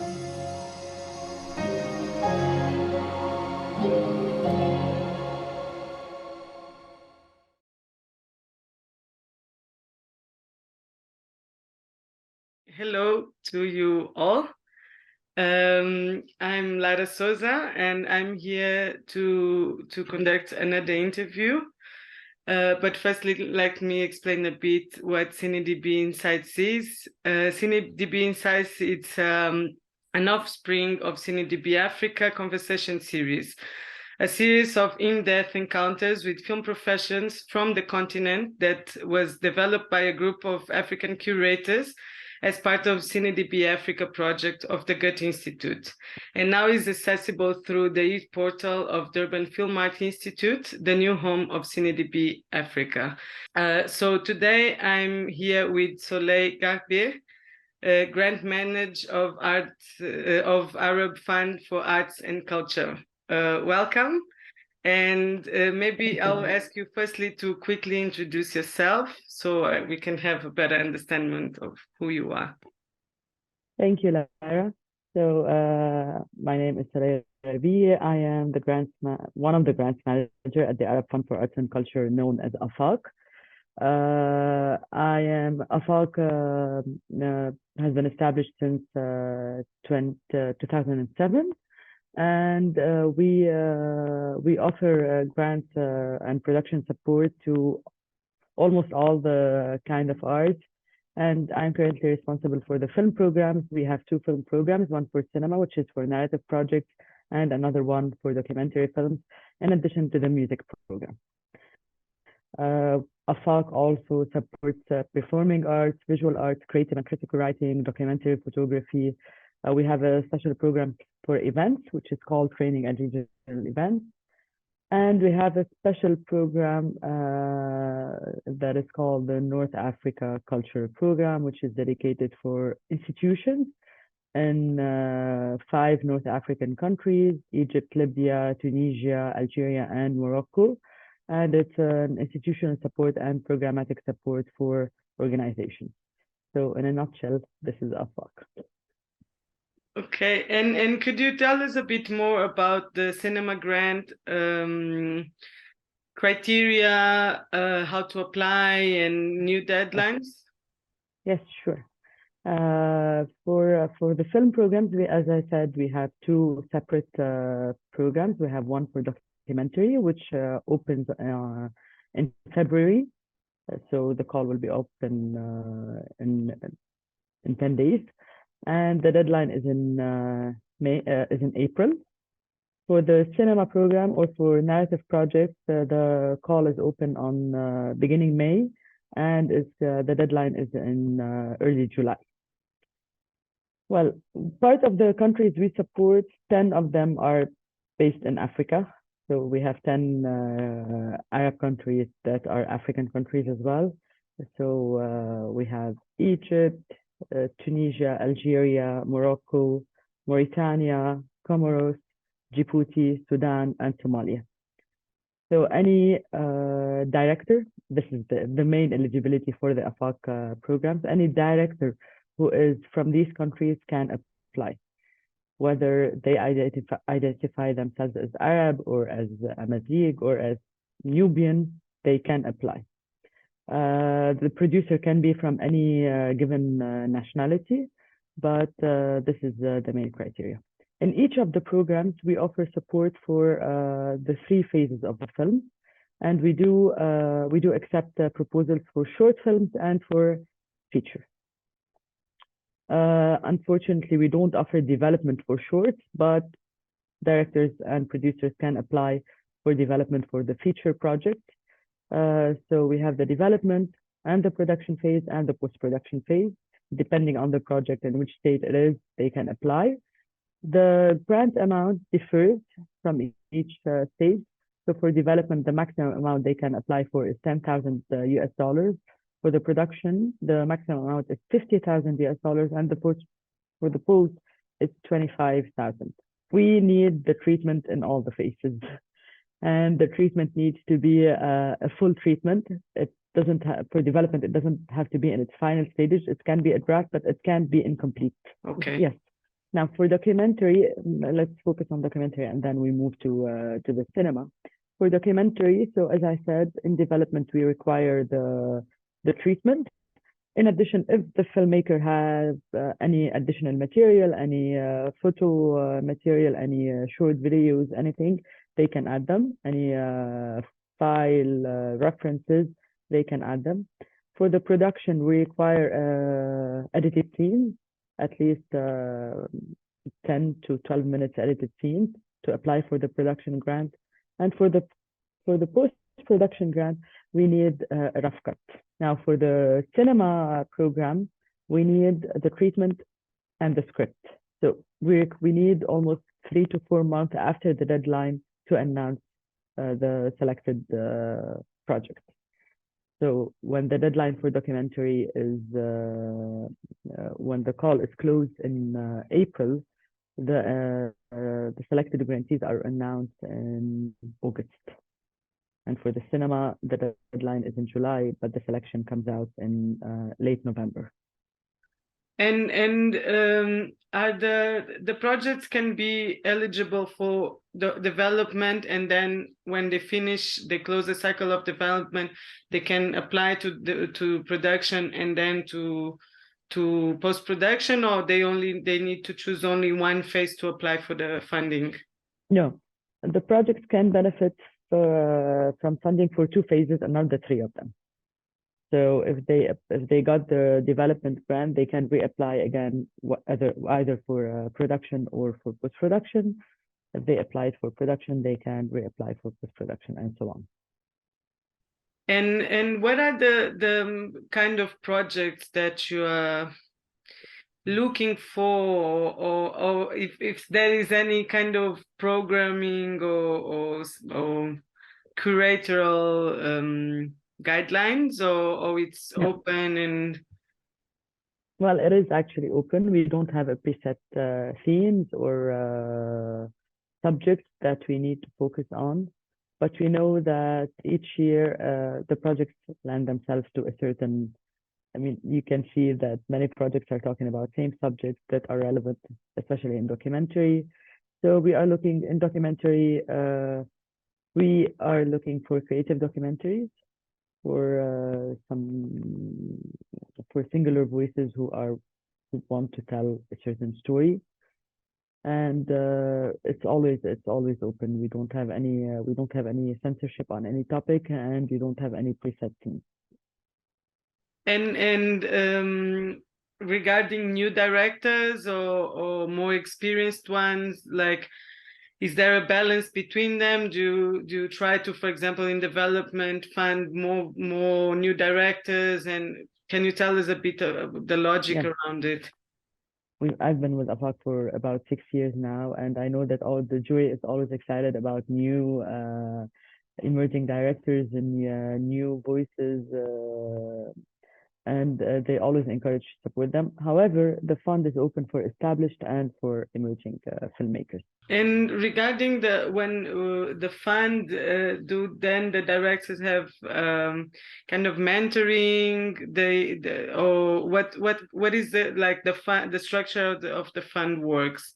Hello to you all. I'm Lara Souza, and I'm here to conduct another interview. But firstly, let me explain a bit what CineDB Insights is. CineDB Insights, it's an offspring of CineDB Africa conversation series, a series of in-depth encounters with film professions from the continent that was developed by a group of African curators as part of CineDB Africa project of the Goethe Institute, and now is accessible through the youth portal of Durban FilmMart Institute, the new home of CineDB Africa. So today I'm here with Soleil Gharbieh, grant manager of Arab Fund for Arts and Culture. Welcome. And maybe I'll ask you firstly to quickly introduce yourself so we can have a better understanding of who you are. Thank you, Lara. So my name is Soleil Gharbieh. I am one of the grants manager at the Arab Fund for Arts and Culture, known as AFAC. AFAC has been established since 2007. And we offer grants and production support to almost all the kind of art. And I'm currently responsible for the film programs. We have two film programs, one for cinema, which is for narrative projects, and another one for documentary films, in addition to the music program. AFAC also supports performing arts, visual arts, creative and critical writing, documentary photography. We have a special program for events, which is called Training and Regional Events. And we have a special program that is called the North Africa Culture Program, which is dedicated for institutions in 5 North African countries: Egypt, Libya, Tunisia, Algeria, and Morocco. And it's an institutional support and programmatic support for organizations. So in a nutshell, this is AFAC. Okay, and could you tell us a bit more about the cinema grant criteria, how to apply, and new deadlines? Yes, sure. For the film programs, as I said, we have 2 separate programs. We have one for documentary, which opens in February. So the call will be open in 10 days. And the deadline is in April. For the cinema program or for narrative projects, the call is open on beginning May, and the deadline is in early July. Well, part of the countries we support, 10 of them are based in Africa. So we have 10 Arab countries that are African countries as well. So we have Egypt, Tunisia, Algeria, Morocco, Mauritania, Comoros, Djibouti, Sudan, and Somalia. So any director, this is the main eligibility for the AFAC programs, any director who is from these countries can apply, whether they identify themselves as Arab or as Amazigh or as Nubian, they can apply. The producer can be from any given nationality, but this is the main criteria. In each of the programs, we offer support for the 3 phases of the film, and we do accept proposals for short films and for feature. Unfortunately, we don't offer development for shorts, but directors and producers can apply for development for the feature project. So we have the development and the production phase and the post-production phase. Depending on the project and which state it is, they can apply. The grant amount differs from each state. So for development, the maximum amount they can apply for is $10,000 US dollars. For the production, the maximum amount is $50,000 US dollars, and for the post, it's $25,000. We need the treatment in all the phases. And the treatment needs to be a full treatment. It doesn't have, for development, it doesn't have to be in its final stages. It can be a draft, but it can be incomplete. Okay. Yes. Now, for documentary, let's focus on documentary and then we move to the cinema. For documentary, so as I said, in development, we require the treatment. In addition, if the filmmaker has any additional material, any photo material, any short videos, anything, they can add them. Any file references, they can add them. For the production, we require edited scenes, at least 10 to 12 minutes edited scenes to apply for the production grant. And for the post-production grant, we need a rough cut. Now, for the cinema program, we need the treatment and the script. So we need almost 3 to 4 months after the deadline to announce the selected project. So when the deadline for documentary is, when the call is closed in April, the selected grantees are announced in August. And for the cinema, the deadline is in July, but the selection comes out in late November. And are the projects can be eligible for the development, and then when they finish, they close the cycle of development, they can apply to production and then to post-production, or they need to choose only one phase to apply for the funding? No, the projects can benefit from funding for 2 phases and not the 3 of them. So if they got the development grant, they can reapply again, either for production or for post-production. If they applied for production, they can reapply for post-production and so on. And what are the kind of projects that you are looking for, or if there is any kind of programming or curatorial guidelines, or it's open? And well, it is actually open. We don't have a preset themes or subjects that we need to focus on, but we know that each year the projects lend themselves to a certain, I mean, you can see that many projects are talking about same subjects that are relevant, especially in documentary. So we are looking in documentary, we are looking for creative documentaries, for singular voices who want to tell a certain story, and it's always open. We don't have any censorship on any topic, and we don't have any preset themes. And regarding new directors or more experienced ones, like, is there a balance between them? Do you try to, for example, in development, fund more new directors? And can you tell us a bit of the logic around it? I've been with AFAC for about 6 years now, and I know that the jury is always excited about new emerging directors and new voices, and they always encourage to support them. However, the fund is open for established and for emerging filmmakers. And regarding the fund, do then the directors have kind of mentoring? Or what is the structure of the fund works?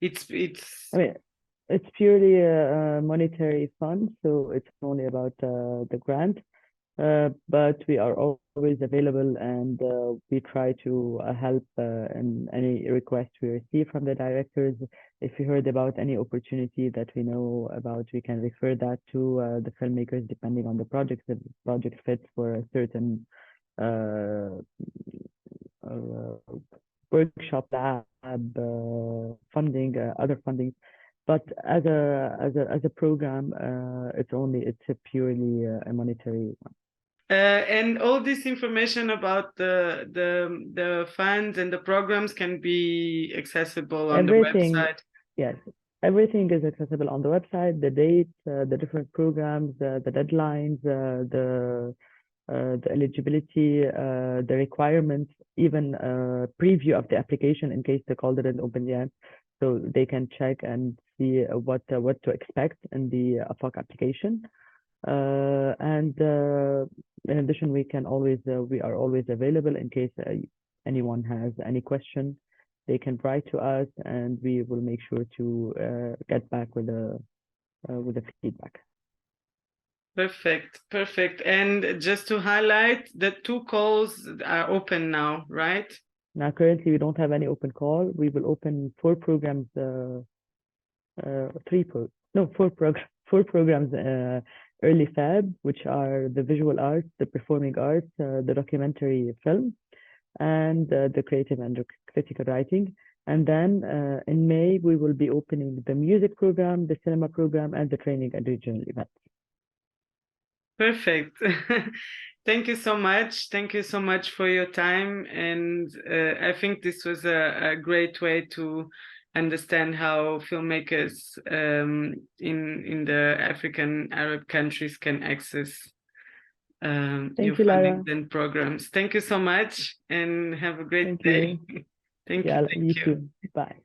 It's. I mean, it's purely a monetary fund, so it's only about the grant. But we are always available, and we try to help in any request we receive from the directors. If you heard about any opportunity that we know about, we can refer that to the filmmakers, depending on the project. The project fits for a certain workshop, lab, funding, other funding. But as a program, it's a purely a monetary one. And all this information about the funds and the programs can be accessible on the website. Yes, everything is accessible on the website. The dates, the different programs, the deadlines, the eligibility, the requirements, even preview of the application in case the call didn't open yet, so they can check and see what to expect in the AFAC application. And in addition, we are always available in case anyone has any question. they can write to us, and we will make sure to get back with the feedback. Perfect, perfect. And just to highlight, the 2 calls are open now, right? Now, currently, we don't have any open call. We will open 4 programs, 4 programs early Feb, which are the visual arts, the performing arts, the documentary film, and the creative and critical writing. And then in May, we will be opening the music program, the cinema program, and the training and regional events. Perfect. Thank you so much. Thank you so much for your time. And I think this was a great way to understand how filmmakers in the African Arab countries can access your funding and programs. Thank you so much, and have a great day. Thank you. You too. Bye.